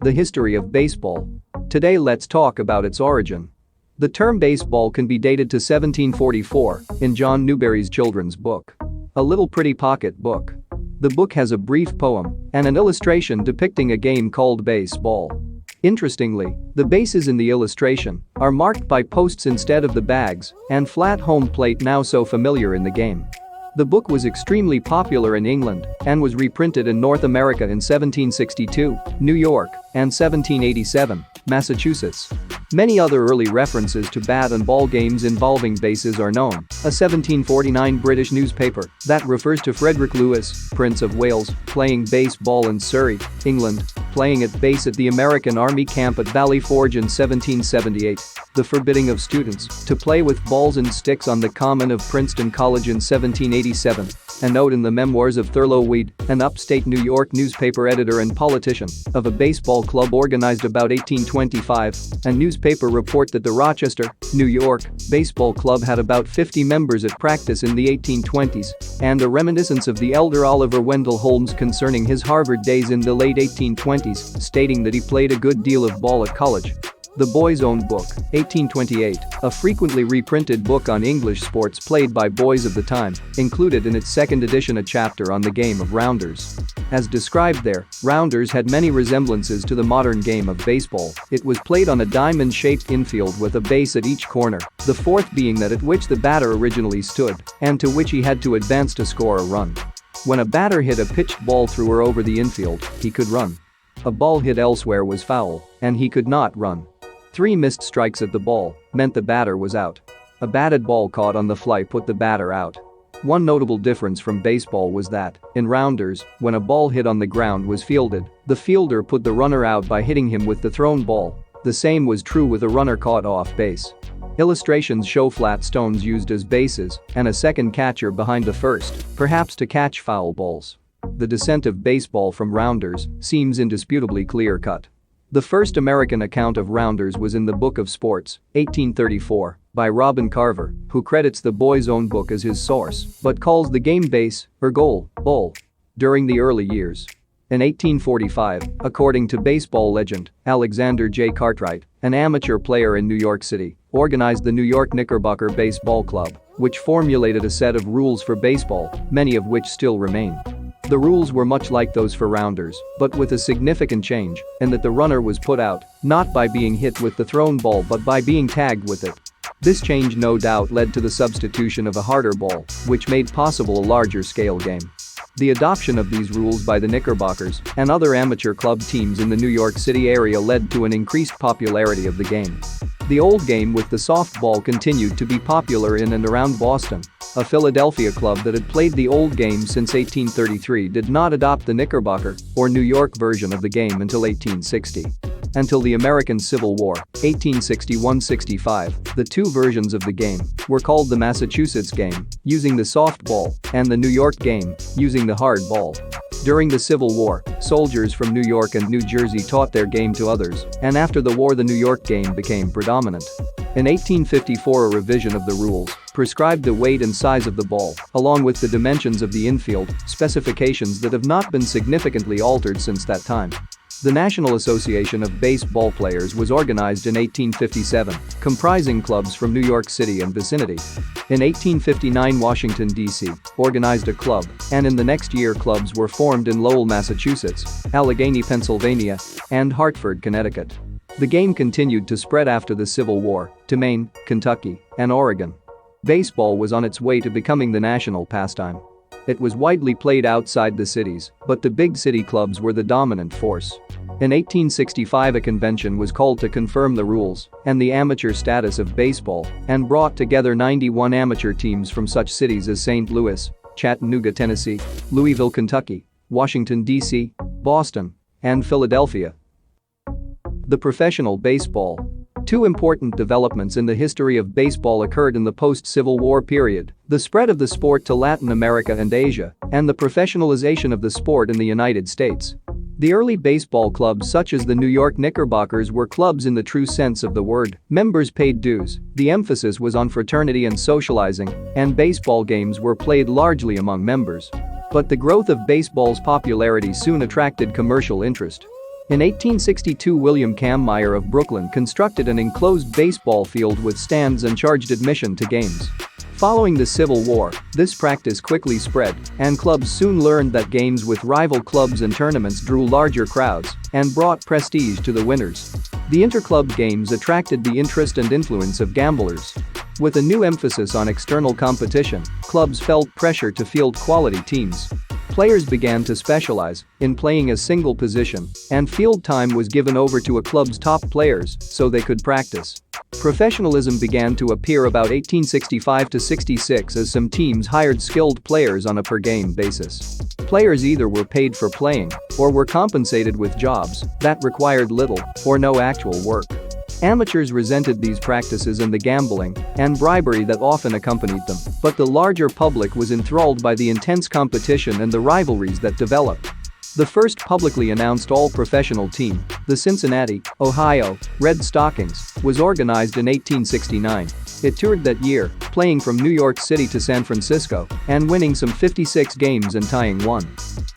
The history of baseball. Today let's talk about its origin. The term baseball can be dated to 1744 in John Newbery's children's book, A Little Pretty Pocket Book. The book has a brief poem and an illustration depicting a game called baseball. Interestingly, the bases in the illustration are marked by posts instead of the bags and flat home plate now so familiar in the game. The book was extremely popular in England and was reprinted in North America in 1762, New York, and 1787, Massachusetts. Many other early references to bat and ball games involving bases are known. A 1749 British newspaper that refers to Frederick Lewis, Prince of Wales, playing baseball in Surrey, England, playing at base at the American Army camp at Valley Forge in 1778. The forbidding of students to play with balls and sticks on the common of Princeton College in 1787. A note in the memoirs of Thurlow Weed, an upstate New York newspaper editor and politician, of a baseball club organized about 1825. A newspaper report that the Rochester, New York, baseball club had about 50 members at practice in the 1820s, and a reminiscence of the elder Oliver Wendell Holmes concerning his Harvard days in the late 1820s, stating that he played a good deal of ball at college. The Boys' Own Book, 1828, a frequently reprinted book on English sports played by boys of the time, included in its second edition a chapter on the game of rounders. As described there, rounders had many resemblances to the modern game of baseball. It was played on a diamond-shaped infield with a base at each corner, the fourth being that at which the batter originally stood, and to which he had to advance to score a run. When a batter hit a pitched ball through or over the infield, he could run. A ball hit elsewhere was foul, and he could not run. 3 missed strikes at the ball meant the batter was out. A batted ball caught on the fly put the batter out. One notable difference from baseball was that, in rounders, when a ball hit on the ground was fielded, the fielder put the runner out by hitting him with the thrown ball. The same was true with a runner caught off base. Illustrations show flat stones used as bases and a second catcher behind the first, perhaps to catch foul balls. The descent of baseball from rounders seems indisputably clear-cut. The first American account of rounders was in the Book of Sports, 1834, by Robin Carver, who credits the Boys' Own Book as his source, but calls the game base, or goal, ball. During the early years. In 1845, according to baseball legend, Alexander J. Cartwright, an amateur player in New York City, organized the New York Knickerbocker Baseball Club, which formulated a set of rules for baseball, many of which still remain. The rules were much like those for rounders, but with a significant change, in that the runner was put out, not by being hit with the thrown ball but by being tagged with it. This change no doubt led to the substitution of a harder ball, which made possible a larger scale game. The adoption of these rules by the Knickerbockers and other amateur club teams in the New York City area led to an increased popularity of the game. The old game with the softball continued to be popular in and around Boston. A Philadelphia club that had played the old game since 1833 did not adopt the Knickerbocker or New York version of the game until 1860. Until the American Civil War, 1861-65, the two versions of the game were called the Massachusetts game, using the softball, and the New York game, using the hard ball. During the Civil War, soldiers from New York and New Jersey taught their game to others, and after the war the New York game became predominant. In 1854 a revision of the rules prescribed the weight and size of the ball, along with the dimensions of the infield, specifications that have not been significantly altered since that time. The National Association of Baseball Players was organized in 1857, comprising clubs from New York City and vicinity. In 1859 Washington, D.C. organized a club, and in the next year clubs were formed in Lowell, Massachusetts, Allegheny, Pennsylvania, and Hartford, Connecticut. The game continued to spread after the Civil War to Maine, Kentucky, and Oregon. Baseball was on its way to becoming the national pastime. It was widely played outside the cities, but the big city clubs were the dominant force. In 1865 a convention was called to confirm the rules and the amateur status of baseball and brought together 91 amateur teams from such cities as St. Louis, Chattanooga, Tennessee, Louisville, Kentucky, Washington, D.C., Boston, and Philadelphia. The professional baseball. Two important developments in the history of baseball occurred in the post-Civil War period: the spread of the sport to Latin America and Asia, and the professionalization of the sport in the United States. The early baseball clubs such as the New York Knickerbockers were clubs in the true sense of the word. Members paid dues, the emphasis was on fraternity and socializing, and baseball games were played largely among members. But the growth of baseball's popularity soon attracted commercial interest. In 1862, William Kammeyer of Brooklyn constructed an enclosed baseball field with stands and charged admission to games. Following the Civil War, this practice quickly spread, and clubs soon learned that games with rival clubs and tournaments drew larger crowds and brought prestige to the winners. The interclub games attracted the interest and influence of gamblers. With a new emphasis on external competition, clubs felt pressure to field quality teams. Players began to specialize in playing a single position, and field time was given over to a club's top players so they could practice. Professionalism began to appear about 1865 to 66 as some teams hired skilled players on a per-game basis. Players either were paid for playing or were compensated with jobs that required little or no actual work. Amateurs resented these practices and the gambling and bribery that often accompanied them, but the larger public was enthralled by the intense competition and the rivalries that developed. The first publicly announced all-professional team, the Cincinnati, Ohio, Red Stockings, was organized in 1869. It toured that year, playing from New York City to San Francisco and winning some 56 games and tying one.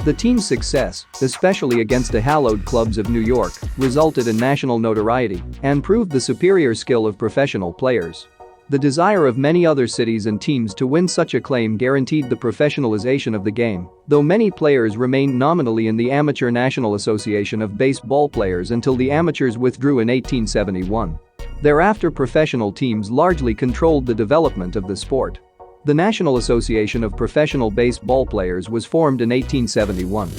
The team's success, especially against the hallowed clubs of New York, resulted in national notoriety and proved the superior skill of professional players. The desire of many other cities and teams to win such acclaim guaranteed the professionalization of the game, though many players remained nominally in the Amateur National Association of Baseball Players until the amateurs withdrew in 1871. Thereafter, professional teams largely controlled the development of the sport. The National Association of Professional Baseball Players was formed in 1871.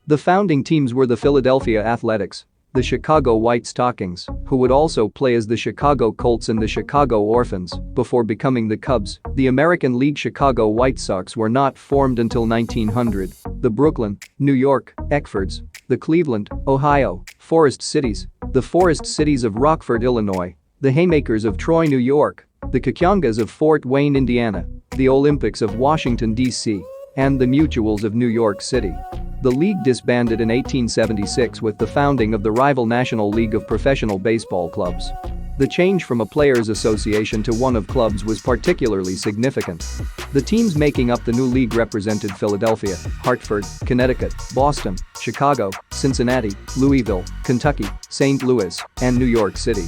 The founding teams were the Philadelphia Athletics, the Chicago White Stockings, who would also play as the Chicago Colts, and the Chicago Orphans, before becoming the Cubs. The American League Chicago White Sox were not formed until 1900. The Brooklyn, New York, Eckfords, the Cleveland, Ohio, Forest Cities, the Forest Cities of Rockford, Illinois, the Haymakers of Troy, New York, the Kakyongas of Fort Wayne, Indiana, the Olympics of Washington, D.C., and the Mutuals of New York City. The league disbanded in 1876 with the founding of the rival National League of Professional Baseball Clubs. The change from a players' association to one of clubs was particularly significant. The teams making up the new league represented Philadelphia, Hartford, Connecticut, Boston, Chicago, Cincinnati, Louisville, Kentucky, St. Louis, and New York City.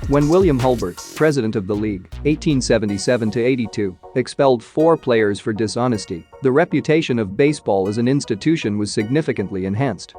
When William Hulbert, president of the league, 1877-82, expelled 4 players for dishonesty, the reputation of baseball as an institution was significantly enhanced.